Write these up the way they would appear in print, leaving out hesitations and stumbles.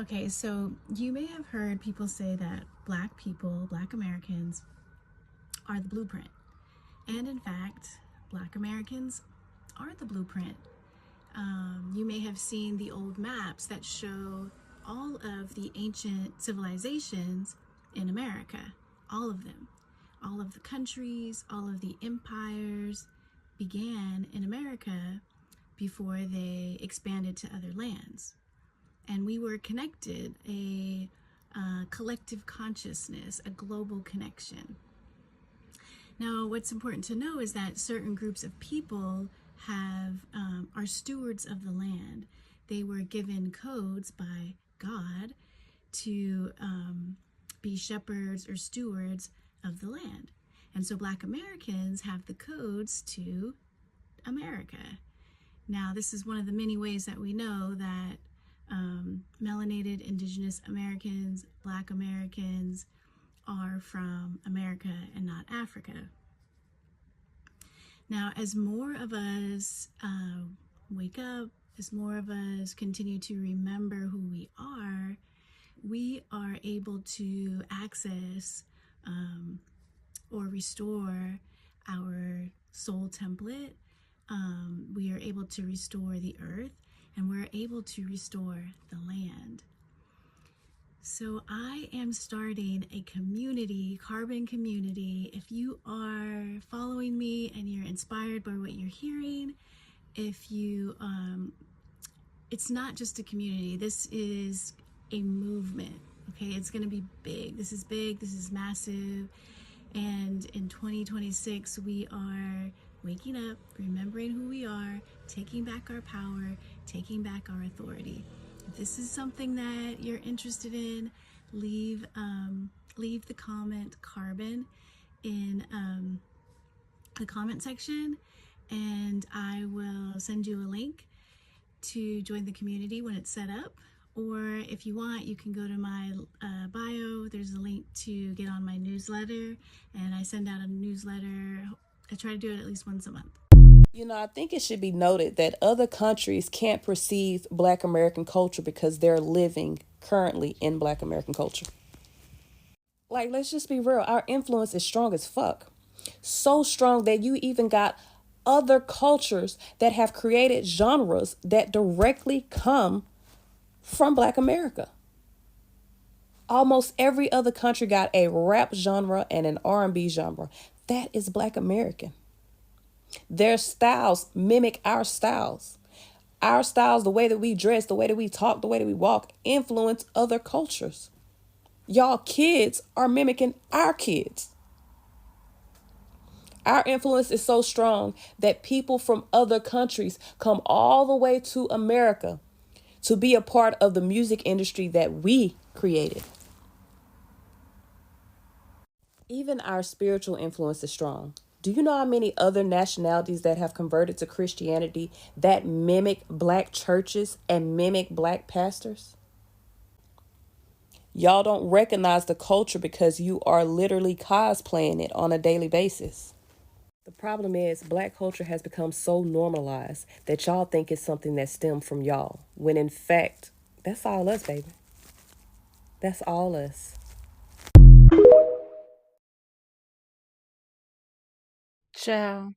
Okay, so you may have heard people say that Black people, Black Americans, are the blueprint. And in fact, Black Americans are the blueprint. You may have seen the old maps that show all of the ancient civilizations in America, all of them. All of the countries, all of the empires began in America before they expanded to other lands. And we were connected, a collective consciousness, a global connection. Now, what's important to know is that certain groups of people are stewards of the land. They were given codes by God to be shepherds or stewards of the land. And so Black Americans have the codes to America. Now, this is one of the many ways that we know that melanated Indigenous Americans, Black Americans, are from America and not Africa. Now, as more of us wake up, as more of us continue to remember who we are able to access or restore our soul template. We are able to restore the earth, and we're able to restore the land. So I am starting a community, carbon community. If you are following me and you're inspired by what you're hearing, if you, it's not just a community, this is a movement, okay? It's gonna be big, this is massive. And in 2026, we are waking up, remembering who we are, taking back our power, taking back our authority. If this is something that you're interested in, leave the comment carbon in the comment section, and I will send you a link to join the community when it's set up. Or if you want, you can go to my bio. There's a link to get on my newsletter, and I send out a newsletter. I try to do it at least once a month. You know, I think it should be noted that other countries can't perceive Black American culture because they're living currently in Black American culture. Like, let's just be real. Our influence is strong as fuck. So strong that you even got other cultures that have created genres that directly come from Black America. Almost every other country got a rap genre and an R&B genre. That is Black American. Their styles mimic our styles. Our styles, the way that we dress, the way that we talk, the way that we walk, influence other cultures. Y'all kids are mimicking our kids. Our influence is so strong that people from other countries come all the way to America to be a part of the music industry that we created. Even our spiritual influence is strong. Do you know how many other nationalities that have converted to Christianity that mimic Black churches and mimic Black pastors? Y'all don't recognize the culture because you are literally cosplaying it on a daily basis. The problem is Black culture has become so normalized that y'all think it's something that stemmed from y'all, when in fact, that's all us, baby. That's all us. Child,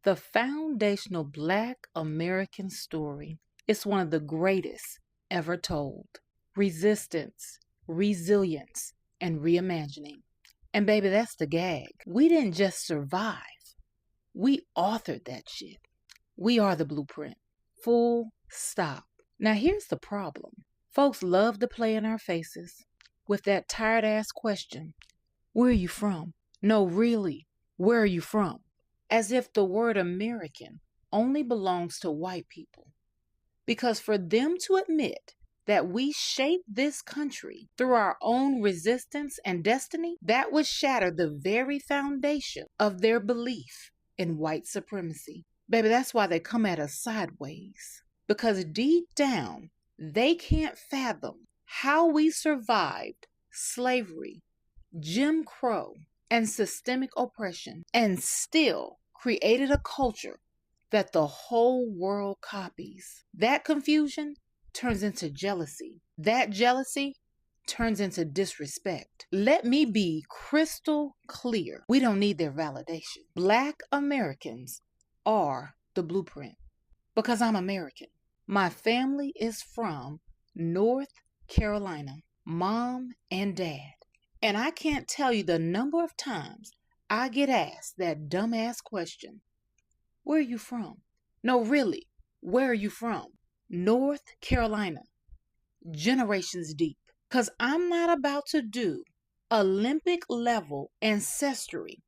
the foundational Black American story is one of the greatest ever told. Resistance, resilience, and reimagining. And baby, that's the gag. We didn't just survive. We authored that shit. We are the blueprint. Full stop. Now here's the problem. Folks love to play in our faces with that tired ass question. Where are you from? No, really, where are you from? As if the word American only belongs to white people. Because for them to admit that we shaped this country through our own resistance and destiny, that would shatter the very foundation of their belief in white supremacy. Baby, that's why they come at us sideways. Because deep down, they can't fathom how we survived slavery, Jim Crow, and systemic oppression, and still created a culture that the whole world copies. That confusion turns into jealousy, That jealousy turns into disrespect. Let me be crystal clear. We don't need their validation. Black Americans are the blueprint because I'm American. My family is from North Carolina, mom and dad. And I can't tell you the number of times I get asked that dumbass question: where are you from? No, really, where are you from? North Carolina, generations deep. Because I'm not about to do Olympic level ancestry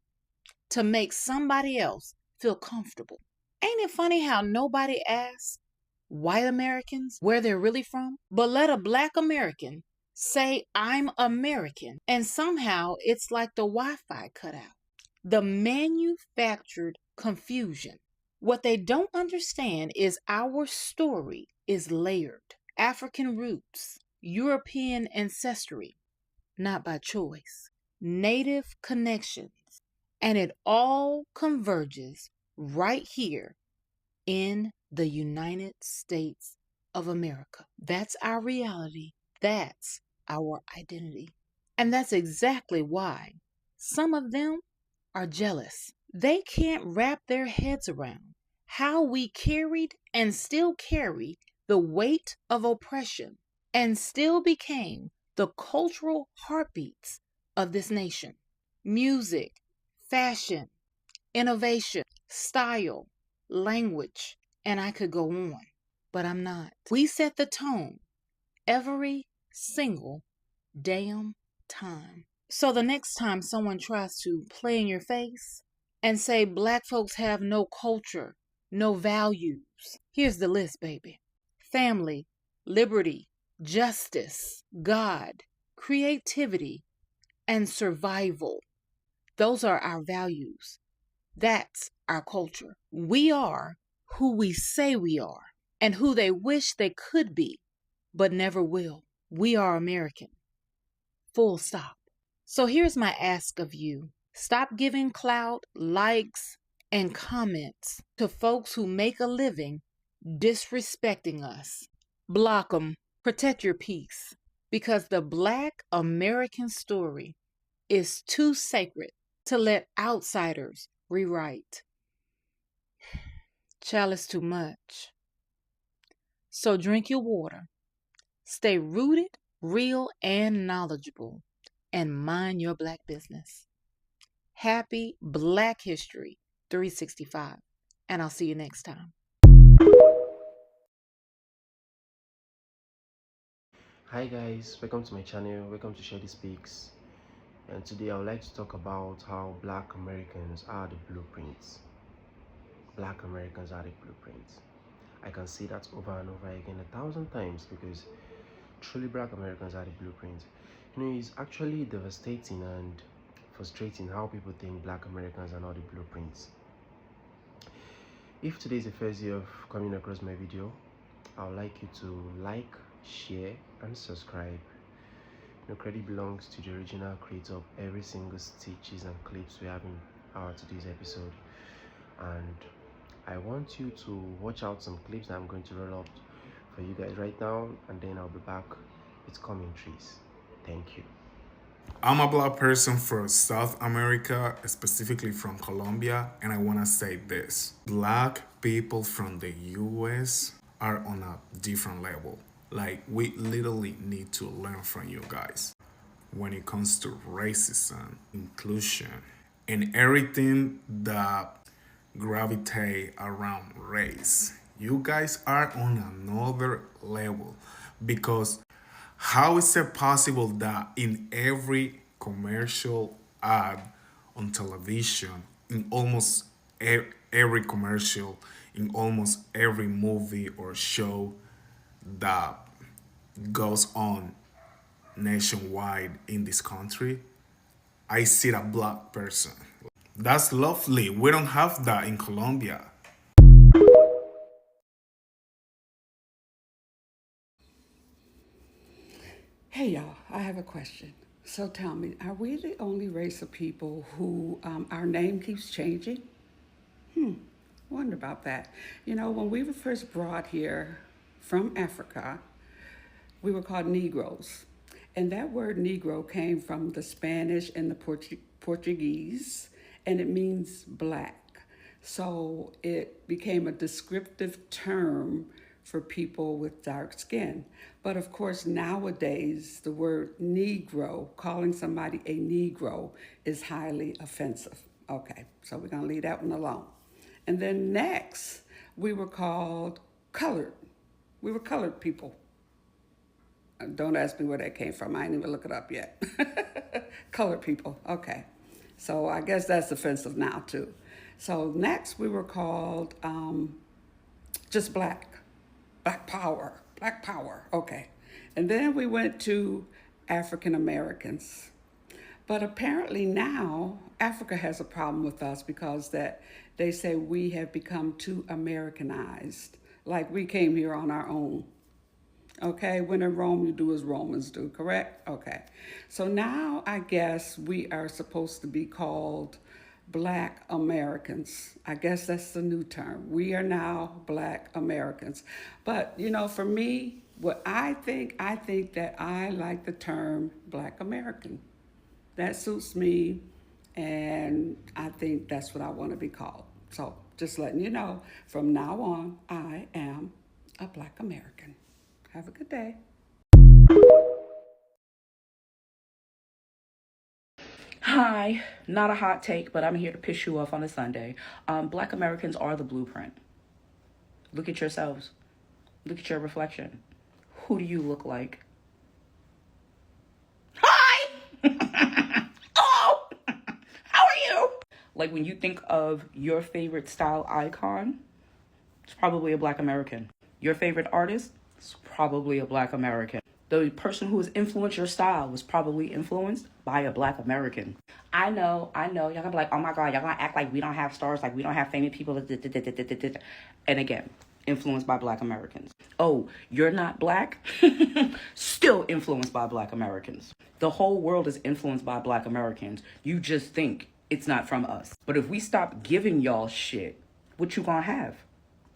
to make somebody else feel comfortable. Ain't it funny how nobody asks white Americans where they're really from? But let a black American say, I'm American, and somehow it's like the Wi Fi cut out. The manufactured confusion. What they don't understand is our story is layered. African roots, European ancestry, not by choice, native connections, and it all converges right here in the United States of America. That's our reality. That's our identity. And that's exactly why some of them are jealous. They can't wrap their heads around how we carried and still carry the weight of oppression and still became the cultural heartbeats of this nation. Music, fashion, innovation, style, language, and I could go on, but I'm not. We set the tone every single damn time. So the next time someone tries to play in your face and say black folks have no culture, no values, here's the list, baby: family, liberty, justice, God, creativity, and survival. Those are our values. That's our culture. We are who we say we are and who they wish they could be, but never will. We are American. Full stop. So here's my ask of you. Stop giving clout, likes, and comments to folks who make a living disrespecting us. Block them. Protect your peace. Because the Black American story is too sacred to let outsiders rewrite. Child, is too much. So drink your water. Stay rooted, real, and knowledgeable. And mind your black business. Happy Black History 365. And I'll see you next time. Hi guys, welcome to my channel, welcome to Shady Speaks, and today I would like to talk about how Black Americans are the blueprints. Black Americans are the blueprints. I can say that over and over again 1,000 times because truly Black Americans are the blueprints. You know, it's actually devastating and frustrating how people think Black Americans are not the blueprints. If today is the first day of coming across my video, I would like you to like, share, and subscribe. No credit belongs to the original creator of every single stitches and clips we have in our today's episode. And I want you to watch out some clips that I'm going to roll up for you guys right now, and then I'll be back with commentaries. Thank you. I'm a black person from South America, specifically from Colombia, and I want to say this. Black people from the US are on a different level. Like, we literally need to learn from you guys when it comes to racism, inclusion, and everything that gravitate around race. You guys are on another level because how is it possible that in every commercial ad on television, in almost every commercial, in almost every movie or show that goes on nationwide in this country, I see a black person? That's lovely. We don't have that in Colombia. Hey y'all, I have a question. So tell me, are we the only race of people who our name keeps changing? Wonder about that. You know, when we were first brought here from Africa, We were called Negroes. And that word Negro came from the Spanish and the Portuguese, and it means black. So it became a descriptive term for people with dark skin. But of course, nowadays, the word Negro, calling somebody a Negro, is highly offensive. Okay, so we're going to leave that one alone. And then next, we were called colored. We were colored people. Don't ask me where that came from. I ain't even look it up yet. Colored people. Okay. So I guess that's offensive now, too. So next, we were called just black. Black power. Black power. Okay. And then we went to African Americans. But apparently now Africa has a problem with us because that they say we have become too Americanized. Like we came here on our own. Okay, when in Rome, you do as Romans do, correct? Okay. So now I guess we are supposed to be called Black Americans. I guess that's the new term. We are now Black Americans. But, you know, for me, what I think that I like the term Black American. That suits me, and I think that's what I want to be called. So just letting you know, from now on, I am a Black American. Have a good day. Hi, not a hot take, but I'm here to piss you off on a Sunday. Black Americans are the blueprint. Look at yourselves. Look at your reflection. Who do you look like? Hi! Oh! How are you? Like when you think of your favorite style icon, it's probably a Black American. Your favorite artist, it's probably a Black American. The person who has influenced your style was probably influenced by a Black American. I know. Y'all gonna be like, oh my God, y'all gonna act like we don't have stars, like we don't have famous people. And again, influenced by Black Americans. Oh, you're not Black? Still influenced by Black Americans. The whole world is influenced by Black Americans. You just think it's not from us. But if we stop giving y'all shit, what you gonna have?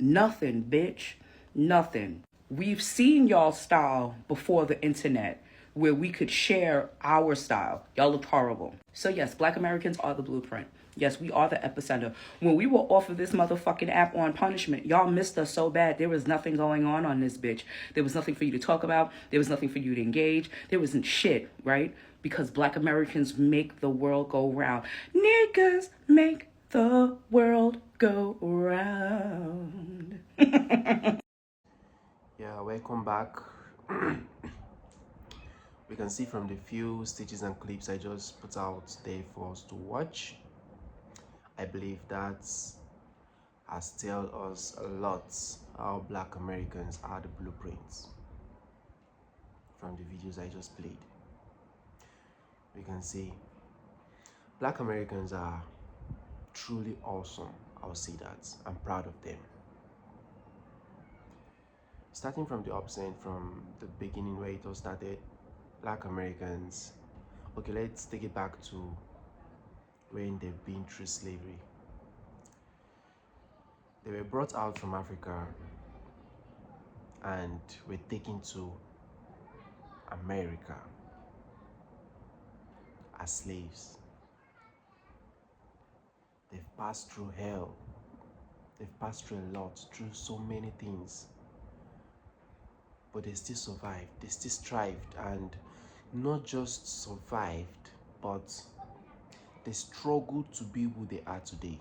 Nothing, bitch. Nothing. We've seen y'all style before the internet where we could share our style. Y'all looked horrible. So yes, Black Americans are the blueprint. Yes, we are the epicenter. When we were off of this motherfucking app on punishment, y'all missed us so bad. There was nothing going on this bitch. There was nothing for you to talk about. There was nothing for you to engage. There wasn't shit, right? Because Black Americans make the world go round. Niggas make the world go round. Yeah, welcome back. We can see from the few stitches and clips I just put out there for us to watch, I believe that has told us a lot how Black Americans are the blueprints from the videos I just played. We can see Black Americans are truly awesome. I'll say that. I'm proud of them. Starting from the upset, from the beginning where it all started, Black Americans, okay, let's take it back to when they've been through slavery. They were brought out from Africa and were taken to America as slaves. They've passed through hell. They've passed through a lot, through so many things. But they still survived. They still strived, and not just survived, but they struggled to be who they are today.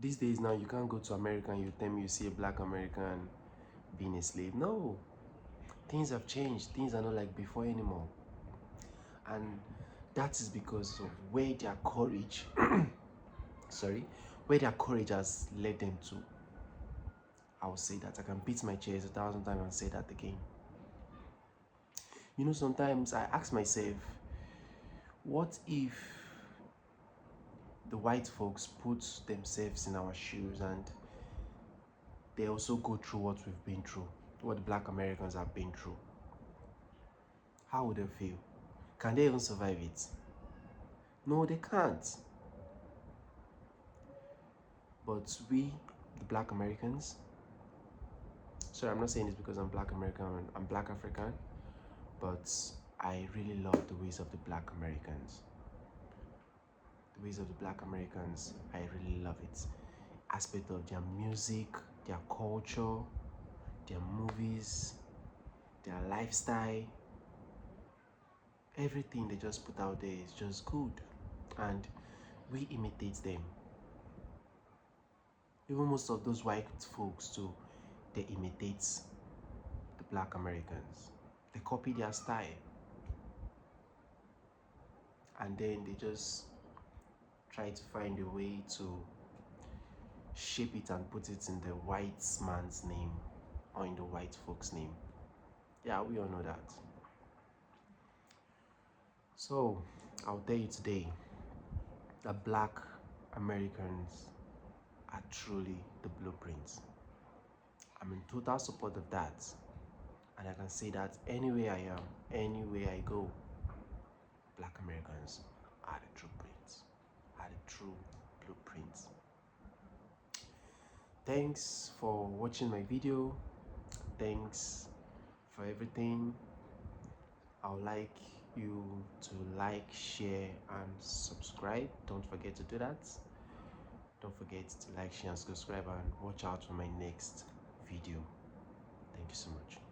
These days now, you can't go to America and you tell me you see a Black American being a slave. No, things have changed. Things are not like before anymore. And that is because of where their courage, where their courage has led them to. I will say that. I can beat my chest 1,000 times and say that again. You know, sometimes I ask myself, what if the white folks put themselves in our shoes and they also go through what we've been through, what the Black Americans have been through? How would they feel? Can they even survive it? No, they can't. But we, the Black Americans, Sorry, I'm not saying this because I'm Black American, I'm Black African, but I really love the ways of the Black Americans. The ways of the Black Americans, I really love it. Aspect of their music, their culture, their movies, their lifestyle, everything they just put out there is just good, and we imitate them. Even most of those white folks too, they imitate the Black Americans. They copy their style, and then they just try to find a way to shape it and put it in the white man's name or in the white folks' name. Yeah, we all know that. So, I'll tell you today that Black Americans are truly the blueprints. I'm in total support of that. And I can say that anywhere I am, anywhere I go, Black Americans are the true prints, are the true blueprints. Thanks for watching my video. Thanks for everything. I would like you to like, share, and subscribe. Don't forget to do that. Don't forget to like, share, and subscribe, and watch out for my next video. Thank you so much.